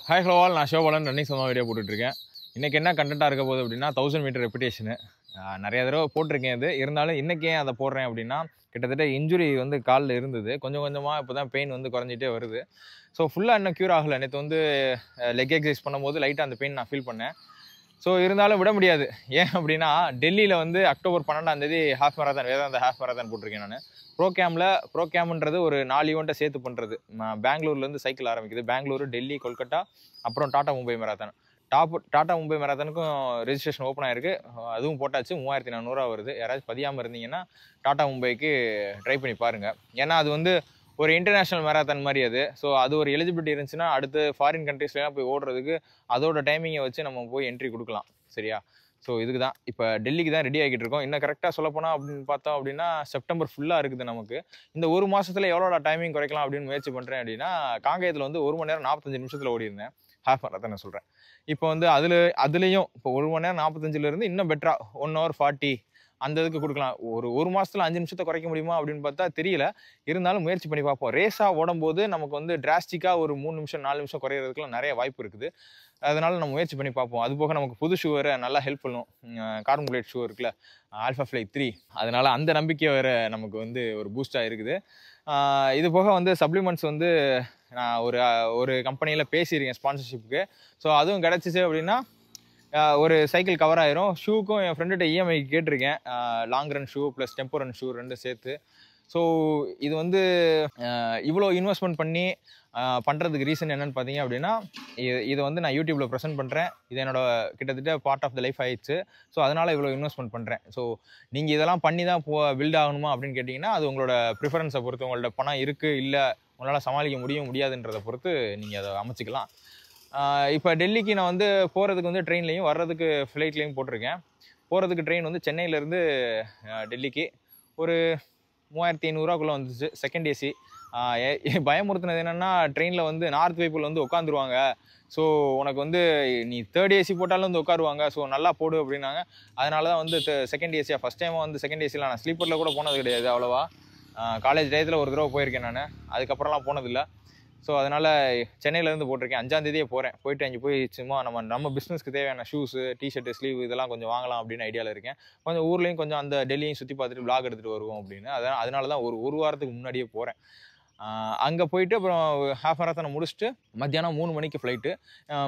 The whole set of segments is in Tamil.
ஹாய் ஹலோ ஆல், நான் ஷோபாலன் ரன்னிங் சொந்தமாக வீடியோ போட்டுட்ருக்கேன். இன்றைக்கி என்ன கண்டென்ட்டாக இருக்க போகுது அப்படின்னா 1000 மீட்டர் ரெப்பிடேஷனு. நிறைய தடவை போட்டிருக்கேன். இது இருந்தாலும் இன்றைக்கி ஏன் அதை போடுறேன் அப்படின்னா, கிட்டத்தட்ட இன்ஜுரி வந்து காலில் இருந்தது. கொஞ்சம் கொஞ்சமாக இப்போ தான் பெயின் வந்து குறைஞ்சிட்டே வருது. ஸோ ஃபுல்லாக இன்னும் க்யூர் ஆகலை. நேற்று வந்து லெக் எக்ஸசைஸ் பண்ணும்போது லைட்டாக அந்த பெயின் நான் ஃபீல் பண்ணேன். ஸோ இருந்தாலும் விட முடியாது. ஏன் அப்படின்னா, டெல்லியில் வந்து அக்டோபர் 12ஆம் half marathon, Vedanta half marathon போட்டிருக்கேன் நான். ப்ரோ கேம்ன்றது ஒரு 4 ஈவெண்ட்டை சேர்த்து பண்ணுறது. பெங்களூர்லேருந்து சைக்கிள் ஆரம்பிக்குது. பெங்களூரு, டெல்லி, கொல்கட்டா, அப்புறம் டாடா மும்பை மேரத்தான். டாடா மும்பை மேரத்தானுக்கும் ரெஜிஸ்ட்ரேஷன் ஓப்பன் ஆயிருக்கு. அதுவும் போட்டாச்சு. 3400 வருது. யாராச்சும் பதியாமல் இருந்தீங்கன்னா டாடா மும்பைக்கு ட்ரை பண்ணி பாருங்கள். ஏன்னா அது வந்து ஒரு இன்டர்நேஷ்னல் மேரத்தான் மாதிரி அது. ஸோ அது ஒரு எலிஜிபிலிட்டி இருந்துச்சுன்னா அடுத்து ஃபாரின் கண்ட்ரீஸ்லாம் போய் ஓடுறதுக்கு அதோட டைமிங்கை வச்சு நம்ம போய் என்ட்ரி கொடுக்கலாம். சரியா? ஸோ இதுக்கு தான் இப்போ டெல்லிக்கு தான் ரெடி ஆகிட்டு இருக்கோம். இன்னும் கரெக்டாக சொல்லப்போனால் அப்படின்னு பார்த்தோம் அப்படின்னா செப்டம்பர் ஃபுல்லாக இருக்குது நமக்கு. இந்த ஒரு மாதத்தில் எவ்வளோட டைமிங் குறைக்கலாம் அப்படின்னு முயற்சி பண்ணுறேன் அப்படின்னா, காங்கேயத்தில் வந்து 1 மணி நேரம் 45 நிமிஷத்தில் ஓடிருந்தேன். ஹாஃப் மேரத்தான் நான் சொல்கிறேன். இப்போ வந்து அதுலேயும் இப்போ 1 மணி நேரம் 45லேருந்து இன்னும் பெட்டராக 1 hour 40 அந்த இதுக்கு கொடுக்கலாம். ஒரு மாதத்தில் 5 நிமிஷத்தை குறைக்க முடியுமா அப்படின்னு பார்த்தா தெரியல. இருந்தாலும் முயற்சி பண்ணி பார்ப்போம். ரேஸாக ஓடும்போது நமக்கு வந்து டிராஸ்டிக்காக ஒரு 3 நிமிஷம் 4 நிமிஷம் குறையிறதுக்குலாம் நிறைய வாய்ப்பு இருக்குது. அதனால நம்ம முயற்சி பண்ணி பார்ப்போம். அது போக நமக்கு புது ஷூ வேறு நல்லா ஹெல்ப் பண்ணும். கார்பன் பிளேட் ஷூ இருக்குல்ல, ஆல்ஃபா ஃப்ளை 3. அதனால அந்த நம்பிக்கை வேறு நமக்கு வந்து ஒரு பூஸ்டாக இருக்குது. இது போக வந்து சப்ளிமெண்ட்ஸ் வந்து நான் ஒரு கம்பெனியில் பேசியிருக்கேன் ஸ்பான்சர்ஷிப்புக்கு. ஸோ அதுவும் கிடச்சிச்சு அப்படின்னா ஒரு சைக்கிள் கவர் ஆயிரும். ஷூக்கும் என் ஃப்ரெண்டுகிட்ட இஎம்ஐக்கு கேட்டிருக்கேன். Long run shoe plus tempo run shoe 2 சேர்த்து. ஸோ இது வந்து இவ்வளோ இன்வெஸ்ட்மெண்ட் பண்ணி பண்ணுறதுக்கு ரீசன் என்னென்னு பார்த்தீங்க அப்படின்னா, இதை வந்து நான் யூடியூப்பில் ப்ரெசென்ட் பண்ணுறேன். இது என்னோட கிட்டத்தட்ட பார்ட் ஆஃப் த லைஃப் ஆயிடுச்சு. ஸோ அதனால் இவ்வளோ இன்வெஸ்ட்மெண்ட் பண்ணுறேன். ஸோ நீங்கள் இதெல்லாம் பண்ணி தான் பில்ட் ஆகணுமா அப்படின்னு கேட்டிங்கன்னா, அது உங்களோட ப்ரிஃபரன்ஸை பொறுத்து. உங்களோட பணம் இருக்குது இல்லை உங்களால் சமாளிக்க முடியாதுன்றதை பொறுத்து நீங்கள் அதை அமைச்சிக்கலாம். இப்போ டெல்லிக்கு நான் வந்து போகிறதுக்கு வந்து ட்ரெயின்லேயும் வர்றதுக்கு ஃப்ளைட்லேயும் போட்டிருக்கேன். போகிறதுக்கு ட்ரெயின் வந்து சென்னையிலேருந்து டெல்லிக்கு ஒரு 3500 வந்துச்சு. Second AC. பயமுறுத்தினது என்னென்னா, ட்ரெயினில் வந்து நார்த் பீப்புள் வந்து உட்காந்துருவாங்க. ஸோ உனக்கு வந்து நீ தேர்ட் ஏசி போட்டாலும் வந்து உட்காருவாங்க. ஸோ நல்லா போடு அப்படின்னாங்க. அதனால தான் வந்து செகண்ட் ஏசியாக ஃபஸ்ட் டைமாக வந்து செகண்ட் ஏசியில் நான் ஸ்லீப்பரில் கூட போனது கிடையாது அவ்வளோவா. காலேஜ் டயத்தில் ஒரு தடவை போயிருக்கேன் நான். அதுக்கப்புறம்லாம் போனதில்லை. ஸோ அதனால் சென்னையிலேருந்து போட்டிருக்கேன். 5ஆம் போகிறேன். போயிட்டு அங்கே போய் சும்மா நம்ம பிஸ்னஸ்க்கு தேவையான ஷூஸு, டிஷர்ட்டு, ஸ்லீவ் இதெல்லாம் கொஞ்சம் வாங்கலாம் அப்படின்னு ஐடியாவில் இருக்கேன். கொஞ்சம் ஊர்லேயும் கொஞ்சம் அந்த டெல்லியும் சுற்றி பார்த்துட்டு விளாக் எடுத்துகிட்டு வருவோம் அப்படின்னு. அதனால தான் ஒரு வாரத்துக்கு முன்னாடியே போகிறேன். அங்கே போயிட்டு அப்புறம் ஹாஃப் மேரத்தானை முடிச்சுட்டு மத்தியானம் 3 மணிக்கு ஃப்ளைட்டு.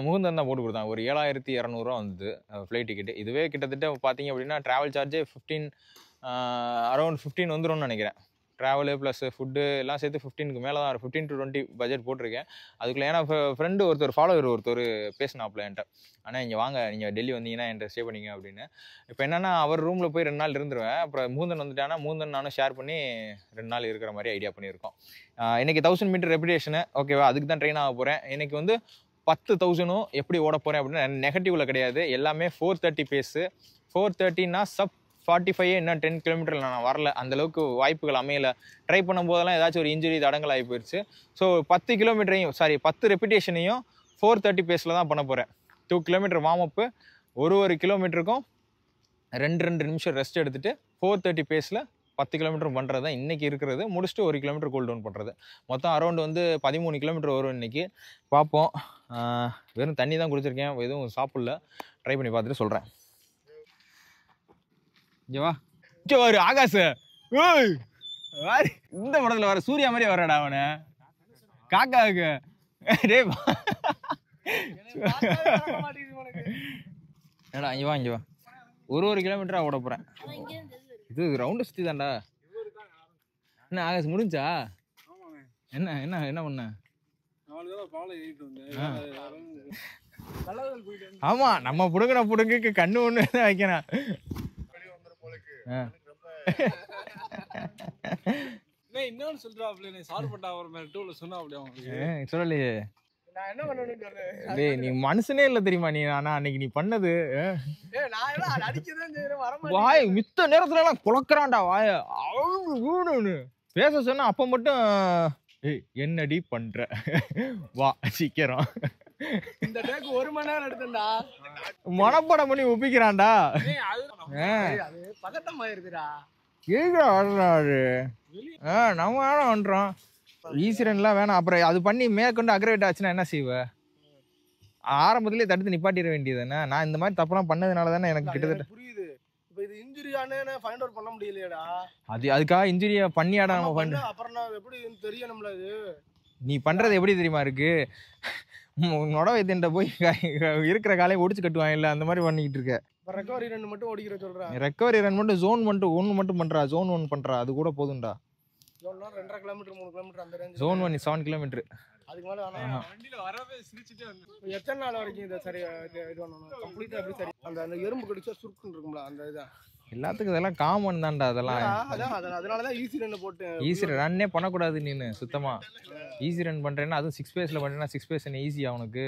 முகுந்தன் தான் போட்டு கொடுத்தாங்க. ஒரு 7200 வந்தது ஃப்ளைட் டிக்கெட்டு. இதுவே கிட்டத்தட்ட பார்த்தீங்க அப்படின்னா ட்ராவல் சார்ஜே 15 அரௌண்ட் 15 வந்துடும்னு நினைக்கிறேன். ட்ராவலு ப்ளஸ் ஃபுட்டு எல்லாம் சேர்த்து 15க்கு மேலே தான் 15 to 20 பட்ஜெட் போட்டிருக்கேன். அதுக்குள்ளே ஏன்னா ஃப்ரெண்டு ஃபாலோவர் ஒருத்தர் பேசினாப்ல என்கிட்ட, ஆனால் இங்கே வாங்க நீங்கள் டெல்லி வந்தீங்கன்னா என்கிட்ட ஸ்டே பண்ணிங்க அப்படின்னு. இப்போ என்னென்னா அவர் ரூமில் போய் 2 நாள் இருந்துருவேன். அப்புறம் முகுந்தன் வந்துட்டானா முகுந்தன் நானும் ஷேர் பண்ணி 2 நாள் இருக்கிற மாதிரி ஐடியா பண்ணியிருக்கோம். இன்றைக்கி 1000 மீட்டர் ரெப்பிடேஷனு ஓகேவா, அதுக்கு தான் ட்ரெயின் ஆக போகிறேன். இன்றைக்கி வந்து 10,000 எப்படி ஓட போகிறேன் அப்படின்னா நெகட்டிவில் கிடையாது. எல்லாமே 430 பேஸு. 430னா சப் 45 இன்னும் 10 கிலோமீட்டரில் நான் வரல. அந்தளவுக்கு வாய்ப்புகள் அமையலை. ட்ரை பண்ணும்போதெல்லாம் ஏதாச்சும் ஒரு இன்ஜுரி தடங்கள் ஆகி போயிடுச்சு. ஸோ 10 ரெப்பிடேஷனையும் 430 பேஸில் தான் பண்ண போகிறேன். 2 கிலோமீட்டர் வார்ம் அப்பு, ஒரு கிலோமீட்டருக்கும் 2 நிமிஷம் ரெஸ்ட் எடுத்துகிட்டு 430 பேஸில் 10 கிலோமீட்டர் பண்ணுறது தான் இன்றைக்கி இருக்கிறது. முடிச்சுட்டு 1 கிலோமீட்டர் கூல் டவுன் பண்ணுறது. மொத்தம் அரௌண்ட் வந்து 13 கிலோமீட்டர் வரும் இன்றைக்கி. பார்ப்போம். வெறும் தண்ணி தான் குடிச்சிருக்கேன், எதுவும் சாப்பிடல. ட்ரை பண்ணி பார்த்துட்டு சொல்கிறேன். ஒரு ஆகாஷ் இந்த படத்துல வர சூர்யா மாதிரி வரடா அவனு. காக்காவுக்கு ஏடா இங்க வா. ஒரு கிலோமீட்டரா ஓட போறேன். இது ரவுண்ட் சுத்தி தான்டா. என்ன ஆகாஷ் முடிஞ்சா? என்ன பண்ண? ஆமா, நம்ம புடுங்குக்கு கண்ணு ஒண்ணு வைக்கணும். இன்னொன்னு சொல்றாப்ல, சார்பட்டா ஒரு மாதிரி டூல சொன்னா அப்படியே சொல்லலையே. நான் என்ன பண்ணணும்? டேய் நீ மனுஷனே இல்ல தெரியுமா நீ. ஆனா அன்னைக்கு நீ பண்ணது நான் எல்லாம் அடிக்கதான் செய்யறேன். வர வாய் மித்த நேரத்துல எல்லாம் குளக்குறான்டா வாய. பேச சொன்னா அப்ப மட்டும் என்னடி பண்ற, வா சீக்கிரம். இந்த டேக்கு 1 மணி நேரம் எடுத்தேன்டா. மனப்படம் பண்ணி ஒப்பிக்கிறான்டா. பதட்டம் ஆயிருதுடா. நம்ம வேணாம் பண்றோம். ஈஸ்வரன்லாம் வேணாம். அப்புறம் அது பண்ணி மேற்கொண்டு அக்ரவேட் ஆச்சுன்னா என்ன செய்வ? ஆரம்பத்திலே தடுத்து நிப்பாட்டிட வேண்டியது தானே. நான் இந்த மாதிரி தப்பெல்லாம் பண்ணதுனால தானே எனக்கு கிட்டத்தட்ட புரியுது. இப்போ இது இன்ஜுரியானே ஃபைண்ட் அவுட் பண்ண முடியலையேடா. அதுக்காக இன்ஜுரியை பண்ணியாடா நம்ம பண்ண பண்ண. அப்புறம் நான் எப்படி தெரியணும்ல இது. நீ பண்றது எப்படி தெரியுமா இருக்கு, உன்னோட வைத்தியன்ட்ட போய் இருக்கிற காலையை ஒடிச்சு கட்டுவாங்க இல்லை, அந்த மாதிரி பண்ணிக்கிட்டு இருக்க. இப்போ ரெக்கவரி ரன் மட்டும் ஓடிக்கிற சொல்கிறேன். ரெக்கவரி ரன் மட்டும் ஜோன் மட்டும் ஒன்று பண்றா, ஜோன் 1 பண்றா, அது கூட போதும்டா. ஜோன்னா 2.5 கிலோமீட்டர் 3 கிலோமீட்டர் அந்த ரேஞ்ச். Zone 1 7 kilometre. அதுக்கு மேலே வேணாம். வண்டியில வரவே சிரிச்சுட்டே வந்து எத்தனை நாள் வரைக்கும் இதை சரி இது பண்ணணும் கம்ப்ளீட்டாக எப்படி சரி அந்த எறும்பு கடிச்சா சுருக்குன்னு இருக்கும்ல அந்த இதான் எல்லாத்துக்கும் இதெல்லாம் காமன் தான்டா. அதெல்லாம் அதனால தான் ஈஸி ரன் போட்டு ஈஸி ரன்னே பண்ணக்கூடாது நீனு சுத்தமா. ஈஸி ரன் பண்றேன்னா அதுவும் 6 பேஸ்ல பண்றேன்னா 6 பேஸ் என்ன ஈஸியா உனக்கு?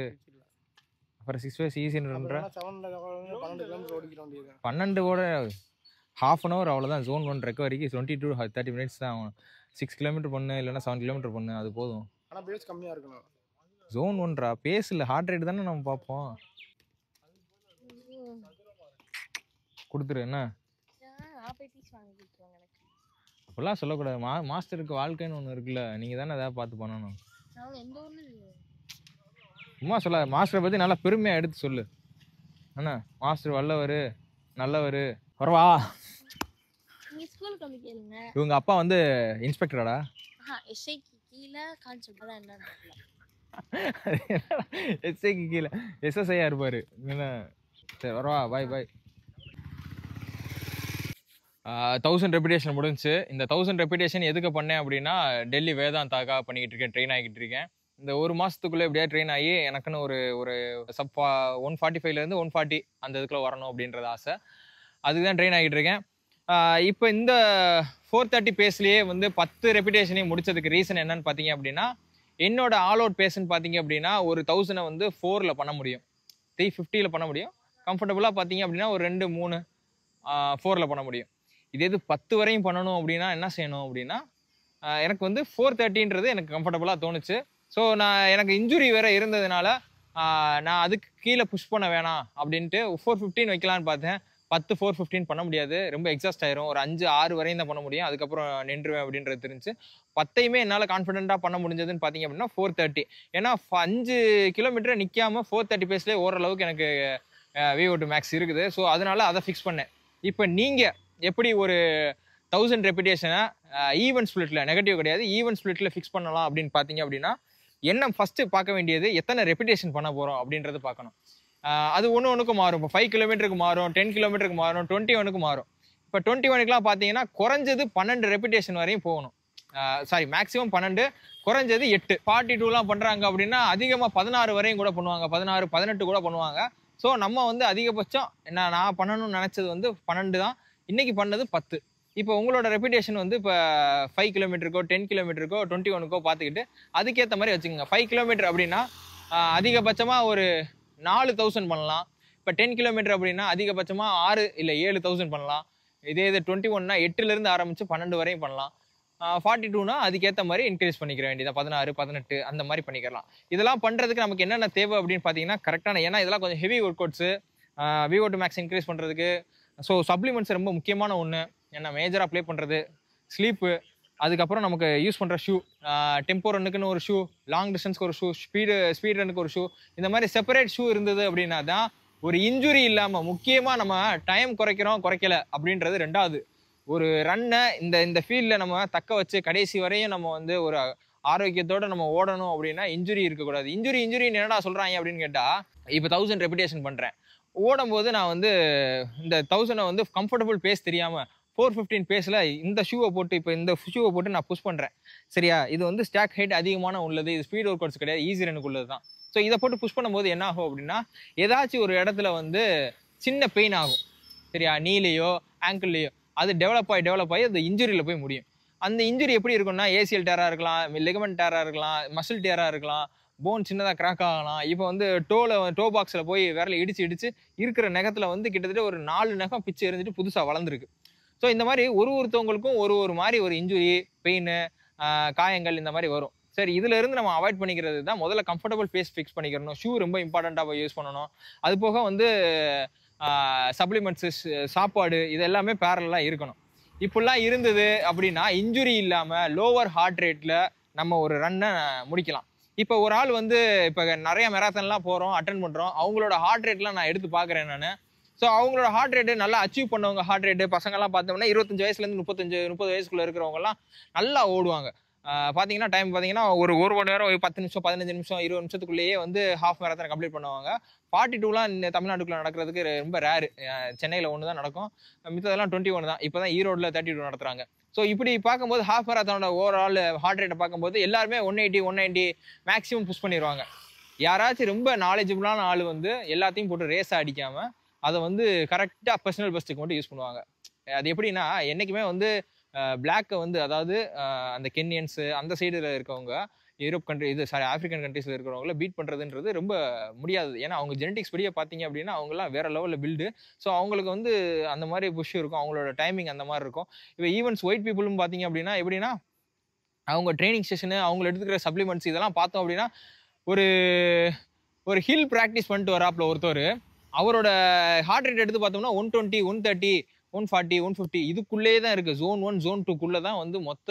அப்புறம் 6 பேஸ் ஈஸி பண்ற 12 கிலோமீட்டர் ஓடிக்கிற வேண்டியது. 12 கூட ½ an hour அவ்வளோதான். ஜோன் 1 ரெக்கவரிக்கு 20 to 30 minutes தான் ஆகும். 6 கிலோமீட்டர் பண்ணு இல்லைன்னா 7 கிலோமீட்டர் பண்ணு, அது போதும். ஆனால் பேஸ் கம்மியாக இருக்கணும். ஜோன் 1 பேஸ் இல்லை, ஹார்ட் ரேட் தானே நம்ம பார்ப்போம். கொடுத்துரு என்ன அப்படிலாம் சொல்லக்கூடாது. மாஸ்டருக்கு வாழ்க்கைன்னு ஒன்று இருக்குல்ல, நீங்கள் தானே எதாவது பார்த்து பண்ணணும். சும்மா சொல்ல, மாஸ்டரை பற்றி நல்லா பெருமையாக எடுத்து சொல்லு. அண்ணா மாஸ்டர் வல்லவர் நல்லவர் வரவா. இவங்க அப்பா வந்து இன்ஸ்பெக்டராடா. எஸ்ஐக்கு கீழே எஸ்எஸ்ஐயா இருப்பாரு. என்ன சரி வரவா, பாய் பாய். 1000 ரெப்புடேஷன் முடிஞ்சு. இந்த 1000 ரெப்புடேஷன் எதுக்கு பண்ணேன் அப்படின்னா, டெல்லி வேதாந்தாக்காக பண்ணிக்கிட்டு இருக்கேன், ட்ரெயின் ஆகிட்டு இருக்கேன். இந்த ஒரு மாதத்துக்குள்ளே எப்படியா ட்ரெயின் ஆகி எனக்குன்னு ஒரு சப் 145லேருந்து 140 அந்த இதுக்குள்ளே வரணும் அப்படின்றது ஆசை. அதுக்கு தான் ட்ரெயின் ஆகிட்டு இருக்கேன். இப்போ இந்த 430 பேஸ்லேயே வந்து 10 ரெப்புடேஷனையும் முடிச்சதுக்கு ரீசன் என்னன்னு பார்த்தீங்க அப்படின்னா, என்னோட ஆல் அவுட் பேஸ்ன்னு பார்த்தீங்க அப்படின்னா ஒரு 1000 வந்து 4ல் பண்ண முடியும், 350ல் பண்ண முடியும். கம்ஃபர்டபுளாக பார்த்தீங்க அப்படின்னா ஒரு 2 3 4ல் பண்ண முடியும். இதே இது 10 வரையும் பண்ணணும் அப்படின்னா என்ன செய்யணும் அப்படின்னா, எனக்கு வந்து 430ன்றது எனக்கு கம்ஃபர்டபுளாக தோணுச்சு. ஸோ எனக்கு இன்ஜுரி வேறு இருந்ததுனால நான் அதுக்கு கீழே புஷ் பண்ண வேணாம் அப்படின்ட்டு 415 வைக்கலான்னு பார்த்தேன். 10 415 பண்ண முடியாது, ரொம்ப எக்ஸாஸ்ட் ஆயிரும். ஒரு 5 6 வரையும் தான் பண்ண முடியும், அதுக்கப்புறம் நின்றுவேன் அப்படின்றது தெரிஞ்சு 10யுமே என்னால் கான்ஃபிடென்ட்டாக பண்ண முடிஞ்சதுன்னு பார்த்தீங்க அப்படின்னா 430. ஏன்னா 5 கிலோமீட்டரை நிற்காமல் 430 பேஸ்லேயே ஓரளவுக்கு எனக்கு VO2 மேக்ஸ் இருக்குது. ஸோ அதனால அதை ஃபிக்ஸ் பண்ணேன். இப்போ நீங்கள் எப்படி ஒரு 1000 ரெப்புடேஷனை ஈவன் ஸ்பிளிட்டில், நெகட்டிவ் கிடையாது, ஈவன் ஸ்பிளிட்டில் ஃபிக்ஸ் பண்ணலாம் அப்படின்னு பார்த்தீங்க அப்படின்னா, என்ன ஃபஸ்ட்டு பார்க்க வேண்டியது எத்தனை ரெப்புடேஷன் பண்ண போகிறோம் அப்படின்றது பார்க்கணும். அது ஒன்றுக்கு மாறும். இப்போ 5 கிலோமீட்டருக்கு மாறும், 10 கிலோமீட்டருக்கு மாறும், 21க்கு மாறும். இப்போ 21க்குலாம் பார்த்தீங்கன்னா குறைஞ்சது 12 ரெப்புடேஷன் வரையும் போகணும். சாரி, மேக்ஸிமம் 12, குறைஞ்சது 8. 42லாம் பண்ணுறாங்க அப்படின்னா அதிகமாக 16 வரையும் கூட பண்ணுவாங்க, 16 18 கூட பண்ணுவாங்க. ஸோ நம்ம வந்து அதிகபட்சம் நான் பண்ணணும்னு நினச்சது வந்து 12 தான். இன்றைக்கி பண்ணது 10. இப்போ உங்களோட ரெப்புடேஷன் வந்து இப்போ 5 கிலோமீட்டருக்கோ 10 கிலோமீட்டருக்கோ 21க்கோ பார்த்துக்கிட்டு அதுக்கேற்ற மாதிரி வச்சுக்கோங்க. 5 கிலோமீட்டர் அப்படின்னா அதிகபட்சமாக ஒரு 4000 பண்ணலாம். இப்போ 10 கிலோமீட்டர் அப்படின்னா அதிகபட்சமாக 6 இல்லை 7000 பண்ணலாம். இதே 21னா 8லேருந்து ஆரம்பித்து 12 வரையும் பண்ணலாம். 42னா அதுக்கேற்ற மாதிரி இன்க்ரீஸ் பண்ணிக்கிற வேண்டியதான், 16 18 அந்த மாதிரி பண்ணிக்கலாம். இதெல்லாம் பண்ணுறதுக்கு நமக்கு என்னென்ன தேவை அப்படின்னு பார்த்தீங்கன்னா கரெக்டான, ஏன்னா இதெல்லாம் கொஞ்சம் heavy workouts. VO2 max increase பண்ணுறதுக்கு ஸோ சப்ளிமெண்ட்ஸ் ரொம்ப முக்கியமான ஒன்று. ஏன்னா மேஜராக ப்ளே பண்ணுறது, ஸ்லீப்பு, அதுக்கப்புறம் நமக்கு யூஸ் பண்ணுற ஷூ, டெம்போ ரன்னுக்குன்னு ஒரு ஷூ, லாங் டிஸ்டன்ஸ்க்கு ஒரு ஷூ, ஸ்பீட் ரன்னுக்கு ஒரு ஷூ, இந்த மாதிரி செப்பரேட் ஷூ இருந்தது அப்படின்னா தான் ஒரு இன்ஜுரி இல்லாமல், முக்கியமாக நம்ம டைம் குறைக்கல அப்படின்றது ரெண்டாவது. ஒரு ரன்னை இந்த ஃபீல்டில் நம்ம தக்க வச்சு கடைசி வரையும் நம்ம வந்து ஒரு ஆரோக்கியத்தோடு நம்ம ஓடணும் அப்படின்னா இன்ஜுரி இருக்கக்கூடாது. இன்ஜுரி என்னடா சொல்கிறாங்க அப்படின்னு கேட்டால், இப்போ 1000 ரெப்புடேஷன் பண்ணுறேன், ஓடும்போது நான் வந்து இந்த 1000 வந்து கம்ஃபர்டபுள் பேஸ் தெரியாமல் 415 பேஸில் இந்த ஷூவை போட்டு நான் புஷ் பண்ணுறேன். சரியா, இது வந்து ஸ்டாக் ஹைட் அதிகமான உள்ளது, இது ஸ்பீட் ஒர்க் அவுட்ஸ் கிடையாது, ஈஸி ரனுக்கு உள்ளது தான். ஸோ இதை போட்டு புஷ் பண்ணும்போது என்ன ஆகும் அப்படின்னா, ஏதாச்சும் ஒரு இடத்துல வந்து சின்ன பெயின் ஆகும். சரியா, நீலையோ ஆங்கிள்லையோ அது டெவலப் ஆகி அது இன்ஜுரியில் போய் முடியும். அந்த இன்ஜுரி எப்படி இருக்கும்னா, ஏசிஎல் டேராக இருக்கலாம், லிகமெண்ட் டேராக இருக்கலாம், மசில் டேராக இருக்கலாம், போன் சின்னதாக கிராக் ஆகலாம். இப்போ வந்து டோ பாக்ஸில் போய் விரல இடிச்சு இருக்கிற நகத்தில் வந்து கிட்டத்தட்ட ஒரு 4 நகம் பிச்சு எரிஞ்சிட்டு புதுசாக வளர்ந்துருக்கு. ஸோ இந்த மாதிரி ஒருத்தவங்களுக்கும் ஒரு மாதிரி ஒரு இன்ஜுரி, பெயின், காயங்கள் இந்த மாதிரி வரும். சரி, இதிலிருந்து நம்ம அவாய்ட் பண்ணிக்கிறது தான் முதல்ல கம்ஃபர்டபுள் பேஸ் ஃபிக்ஸ் பண்ணிக்கிறணும். ஷூ ரொம்ப இம்பார்ட்டண்ட்டாக யூஸ் பண்ணணும். அது போக வந்து சப்ளிமெண்ட்ஸு, சாப்பாடு, இது எல்லாமே பேரலாக இருக்கணும். இப்படிலாம் இருந்தது அப்படின்னா இன்ஜுரி இல்லாமல் லோவர் ஹார்ட் ரேட்டில் நம்ம ஒரு ரன்னை முடிக்கலாம். இப்போ ஒரு ஆள் வந்து இப்போ நிறைய மெராத்தன்லாம் போகிறோம் அட்டன் பண்ணுறோம், அவங்களோட ஹார்ட் ரேட்லாம் நான் எடுத்து பார்க்குறேன் நான். ஸோ அவங்களோட ஹார்ட் ரேட்டு நல்லா அச்சீவ் பண்ணவங்க ஹார்ட் ரேட்டு பசங்கள்லாம் பார்த்தோம்னா 25 வயசுலேருந்து 30 வயசுக்குள்ளே இருக்கிறவங்கலாம் நல்லா ஓடுவாங்க. பார்த்தீங்கன்னா டைம் பார்த்தீங்கன்னா ஒரு மணி நேரம் 10 நிமிஷம் 15 நிமிஷம் 20 நிமிஷத்துக்குள்ளேயே வந்து ஹாஃப் மேரத்தான் கம்ப்ளீட் பண்ணுவாங்க. 42லாம் இந்த தமிழ்நாட்டுக்குள்ள நடக்கிறதுக்கு ரொம்ப ரேரு. சென்னையில் ஒன்று தான் நடக்கும், மித்ததெல்லாம் 21 தான். இப்போ தான் ஈரோடில் 32 நடத்துகிறாங்க. ஸோ இப்படி பார்க்கும்போது ஹாஃப் மேரத்தானோட ஓவரால் ஹார்ட் ரேட்டை பார்க்கும்போது எல்லாருமே 180 மேக்ஸிமம் புஷ் பண்ணிடுவாங்க. யாராச்சும் ரொம்ப நாலேஜபிளான ஆள் வந்து எல்லாத்தையும் போட்டு ரேஸாக அடிக்காமல் அதை வந்து கரெக்டாக பர்சனல் பெஸ்ட்டுக்கு மட்டும் யூஸ் பண்ணுவாங்க. அது எப்படின்னா என்றைக்குமே வந்து பிளாக்கை வந்து அதாவது அந்த கென்யன்ஸு அந்த சைடில் இருக்கவங்க யூரோப் கண்ட்ரி ஆஃப்ரிக்கன் கண்ட்ரீஸில் இருக்கிறவங்கள பீட் பண்ணுறதுன்றது ரொம்ப முடியாது. ஏன்னா அவங்க ஜெனட்டிக்ஸ் படியே பார்த்தீங்க அப்படின்னா அவங்களாம் வேறு லெவலில் பில்டு. ஸோ அவங்களுக்கு வந்து அந்த மாதிரி புஷ் இருக்கும், அவங்களோட டைமிங் அந்த மாதிரி இருக்கும். இப்போ ஈவன்ஸ் ஒயிட் பீப்புளும் பார்த்தீங்க அப்படின்னா எப்படின்னா அவங்க ட்ரைனிங் செஷனு அவங்க எடுத்துக்கிற சப்ளிமெண்ட்ஸ் இதெல்லாம் பார்த்தோம் அப்படின்னா ஒரு ஹில் ப்ராக்டிஸ் பண்ணிட்டு வராப்பில் ஒருத்தர் அவரோட ஹார்ட் ரேட் எடுத்து பார்த்தோம்னா 120 130 140 150 இதுக்குள்ளேயே தான் இருக்குது. Zone 1 Zone 2க்குள்ளே தான் வந்து மொத்த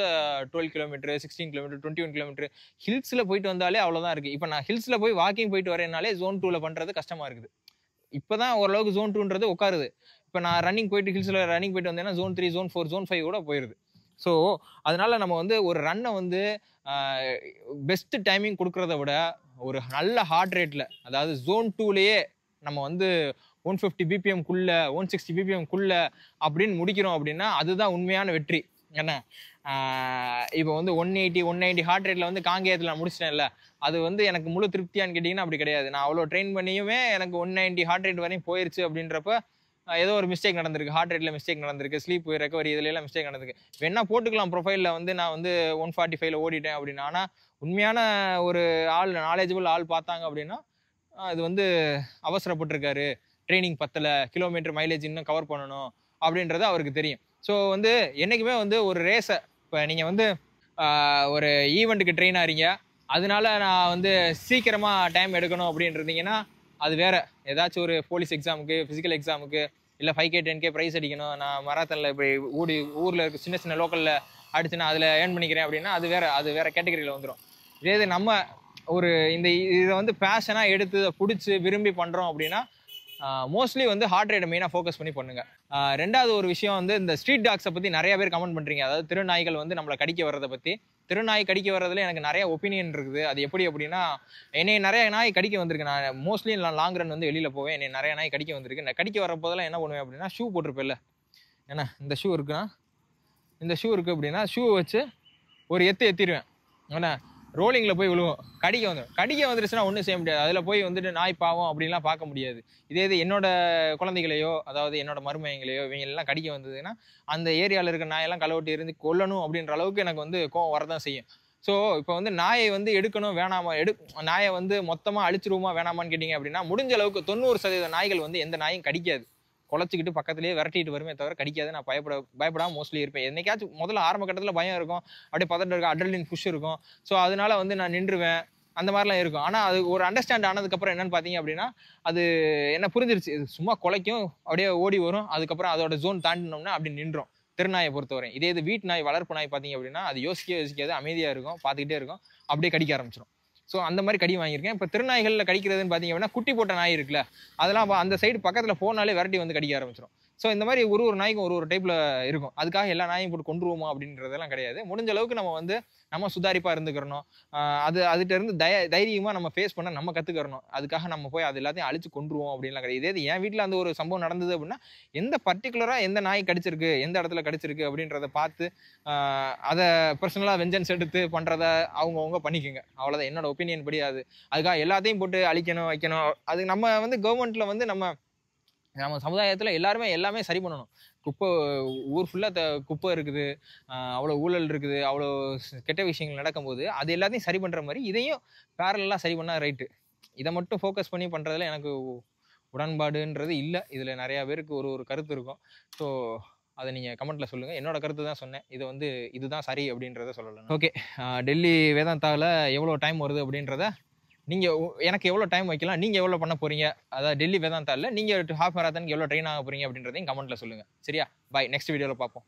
12 கிலோமீட்டர் 16 கிலோமீட்டர் 21 கிலோமீட்டர் ஹில்ஸில் போயிட்டு வந்தாலே அவ்வளோதான் இருக்குது. இப்போ நான் ஹில்ஸில் போய் வாக்கிங் போயிட்டு வரேன்னாலே Zone 2ல பண்ணுறது கஷ்டமாக இருக்குது. இப்போ தான் ஓரளவுக்கு Zone 2ன்றது உட்காருது. இப்போ நான் ரன்னிங் போயிட்டு ஹில்ஸில் ரன்னிங் போயிட்டு வந்தேன்னா Zone 3 Zone 4 Zone 5 கூட போயிடுது. ஸோ அதனால நம்ம வந்து ஒரு ரன்னை வந்து பெஸ்ட் டைமிங் கொடுக்குறத விட ஒரு நல்ல ஹார்ட் ரேட்டில் அதாவது Zone 2லேயே நம்ம வந்து 150 பிபிஎம்குள்ள 160 பிபிஎம்குள்ள அப்படின்னு முடிக்கிறோம் அப்படின்னா அதுதான் உண்மையான வெற்றி. என்ன இப்போ வந்து 180 ஹார்ட் ரேட்டில் வந்து காங்கேயத்தில் நான் முடிச்சிட்டேன்ல, அது வந்து எனக்கு முழு திருப்தியான்னு கேட்டிங்கன்னா அப்படி கிடையாது. நான் அவ்வளோ ட்ரெயின் பண்ணியுமே எனக்கு 190 ஹார்ட் ரேட் வரையும் போயிருச்சு அப்படின்றப்ப ஏதோ ஒரு மிஸ்டேக் நடந்திருக்கு, ஹார்ட் ரேட்டில் மிஸ்டேக் நடந்திருக்கு, ஸ்லீப் ரெக்கவரி இதுலாம் மிஸ்டேக் நடந்திருக்கு. வேணா போட்டுக்கலாம் ப்ரொஃபைலில் வந்து நான் வந்து 145ல் ஓடிட்டேன் அப்படின்னா. ஆனால் உண்மையான ஒரு ஆள் நாலேஜபிள் ஆள் பார்த்தாங்க அப்படின்னா இது வந்து அவசரப்பட்டிருக்காரு, ட்ரைனிங் பத்தலை, கிலோமீட்டர் மைலேஜ் இன்னும் கவர் பண்ணணும் அப்படின்றது அவருக்கு தெரியும். ஸோ வந்து என்றைக்குமே வந்து ஒரு ரேஸை இப்போ நீங்கள் வந்து ஒரு ஈவெண்ட்டுக்கு ட்ரெயின் ஆகிறீங்க, அதனால நான் வந்து சீக்கிரமாக டைம் எடுக்கணும் அப்படின்றீங்கன்னா அது வேறு. ஏதாச்சும் ஒரு போலீஸ் எக்ஸாமுக்கு ஃபிசிக்கல் எக்ஸாமுக்கு இல்லை 5K 10K ப்ரைஸ் அடிக்கணும், நான் மராத்தனில் இப்படி ஊரில் இருக்க சின்ன சின்ன லோக்கலில் அடிச்சுன்னா அதில் ஏர்ன் பண்ணிக்கிறேன் அப்படின்னா அது வேறு கேட்டகரியில் வந்துடும். இதே இது நம்ம ஒரு இதை வந்து பேஷனாக எடுத்து பிடிச்சி விரும்பி பண்ணுறோம் அப்படின்னா மோஸ்ட்லி வந்து ஹார்ட் ரேட்டை மெயினாக ஃபோக்கஸ் பண்ணி பண்ணுங்கள். ரெண்டாவது ஒரு விஷயம் வந்து இந்த ஸ்ட்ரீட் டாக்ஸை பற்றி நிறைய பேர் கமெண்ட் பண்ணுறீங்க. அதாவது திருநாய்கள் வந்து நம்மளை கடிக்க வர்றதை பற்றி. திருநாய் கடிக்க வர்றதுல எனக்கு நிறைய ஒப்பீனியன் இருக்குது. அது எப்படி அப்படின்னா, என்னை நிறைய நாய் கடிக்க வந்திருக்கு. நான் மோஸ்ட்லி நான் லாங் ரன் வந்து வெளியில் போவேன், என்னை நிறைய நாய் கடிக்க வந்திருக்கு. நான் கடிக்க வர போதெல்லாம் என்ன பண்ணுவேன் அப்படின்னா, ஷூ போட்டிருப்பேன்ல, ஏன்னா இந்த ஷூ இருக்குன்னா இந்த ஷூ இருக்குது அப்படின்னா ஷூவை வச்சு ஒரு எத்திடுவேன். ஏன்னா ரோலிங்கில் போய் விழுவோம், கடிக்க வந்துருச்சுன்னா ஒன்றும் செய்ய முடியாது. அதில் போய் வந்துட்டு நாய் பாவம் அப்படின்லாம் பார்க்க முடியாது. இது என்னோட குழந்தைகளையோ அதாவது என்னோட மருமையங்களையோ இவங்களெல்லாம் கடிக்க வந்ததுன்னா அந்த ஏரியாவில் இருக்க நாயெல்லாம் களவட்டி இருந்து கொல்லணும் அப்படின்ற அளவுக்கு எனக்கு வந்து கோவம் வரதான் செய்யும். ஸோ இப்போ வந்து நாயை வந்து எடுக்கணும் வேணாமா, நாயை வந்து மொத்தமாக அழிச்சிருவோமா வேணாமான்னு கேட்டிங்க அப்படின்னா முடிஞ்ச அளவுக்கு 90% நாய்கள் வந்து எந்த நாயும் கடிக்காது. குலைச்சிக்கிட்டு பக்கத்துலேயே விரட்டிட்டு வருமே தவிர கடிக்காது. நான் பயப்படாமல் மோஸ்ட்லி இருப்பேன். என்னைக்காச்சும் முதல்ல ஆரம்ப கட்டத்தில் பயம் இருக்கும், அப்படியே பதட்டம் இருக்கும், அட்ரினலின் புஷ் இருக்கும். ஸோ அதனால வந்து நான் நின்றுவேன், அந்த மாதிரிலாம் இருக்கும். ஆனால் அது ஒரு அண்டர்ஸ்டாண்ட் ஆனதுக்கப்புறம் என்னன்னு பார்த்தீங்க அப்படின்னா அது என்ன புரிஞ்சிருச்சு, இது சும்மா குலைக்கும் அப்படியே ஓடி வரும், அதுக்கப்புறம் அதோட ஜோன் தாண்டினோம்னா அப்படி நின்றோம். திருநாயை பொறுத்தவரை. இது வீட்டு நாய் வளர்ப்பு நாய் பார்த்தீங்க அப்படின்னா அது யோசிக்காது, அமைதியாக இருக்கும், பார்த்துக்கிட்டே இருக்கும், அப்படியே கடிக்க ஆரம்பிச்சிடும். ஸோ அந்த மாதிரி கடி வாங்கியிருக்கேன். இப்போ திருநாய்களில் கடிக்கிறதுன்னு பார்த்தீங்க அப்படின்னா குட்டி போட்ட நாய் இருக்குல்ல, அதெல்லாம் அந்த சைடு பக்கத்தில் போனாலே விரட்டி வந்து கடிக்க ஆரம்பிச்சிடும். ஸோ இந்த மாதிரி ஒரு நாய்க்கும் ஒரு டைப்பில் இருக்கும். அதுக்காக எல்லா நாயும் போட்டு கொண்டுருவோமா அப்படின்றதெல்லாம் கிடையாது. முடிஞ்ச அளவுக்கு நம்ம வந்து நம்ம சுதாரிப்பாக இருந்துக்கிறணும். அதுகிட்ட இருந்து தைரியமாக நம்ம ஃபேஸ் பண்ண நம்ம கற்றுக்கிறணும். அதுக்காக நம்ம போய் அது எல்லாத்தையும் அழிச்சு கொண்டுருவோம் அப்படின்லாம் கிடையாது. இதே என் வீட்டில் அந்த ஒரு சம்பவம் நடந்தது அப்படின்னா எந்த பர்டிகுலராக எந்த நாய் கடிச்சிருக்கு, எந்த இடத்துல கடிச்சிருக்கு அப்படின்றத பார்த்து அதை பர்சனலாக வெஞ்சன்ஸ் எடுத்து பண்ணுறத அவங்கவுங்க பண்ணிக்கோங்க. அவ்வளோதான் என்னோட ஒப்பீனியன் படி. அதுக்காக எல்லாத்தையும் போட்டு அழிக்கணும் வைக்கணும், அது நம்ம வந்து கவர்மெண்ட்டில் வந்து நம்ம சமுதாயத்தில் எல்லாமே சரி பண்ணணும். ஊர் ஃபுல்லாக குப்பை இருக்குது, அவ்வளோ ஊழல் இருக்குது, அவ்வளோ கெட்ட விஷயங்கள் நடக்கும்போது அது எல்லாத்தையும் சரி பண்ணுற மாதிரி இதையும் பேரலாக சரி பண்ணால் ரைட்டு. இதை மட்டும் ஃபோக்கஸ் பண்ணி பண்ணுறதுல எனக்கு உடன்பாடுன்றது இல்லை. இதில் நிறையா பேருக்கு ஒரு கருத்து இருக்கும். ஸோ அதை நீங்கள் கமெண்ட்டில் சொல்லுங்கள். என்னோட கருத்து தான் சொன்னேன், இதை வந்து இதுதான் சரி அப்படின்றத சொல்லலாம். ஓகே, டெல்லி வேதாந்தாவில் எவ்வளோ டைம் வருது அப்படின்றத நீங்கள் எனக்கு எவ்வளோ டைம் வைக்கலாம், நீங்கள் எவ்வளோ பண்ண போகிறீங்க, அதாவது டெல்லி வேதாந்தாவில் நீங்கள் ஹாஃப் மேரத்தானுக்கு எவ்வளோ ட்ரெயின் ஆக போகிறீங்க அப்படின்றதையும் கமெண்ட்டில் சொல்லுங்கள். சரியா? பாய், நெக்ஸ்ட் வீடியோவில் பார்ப்போம்.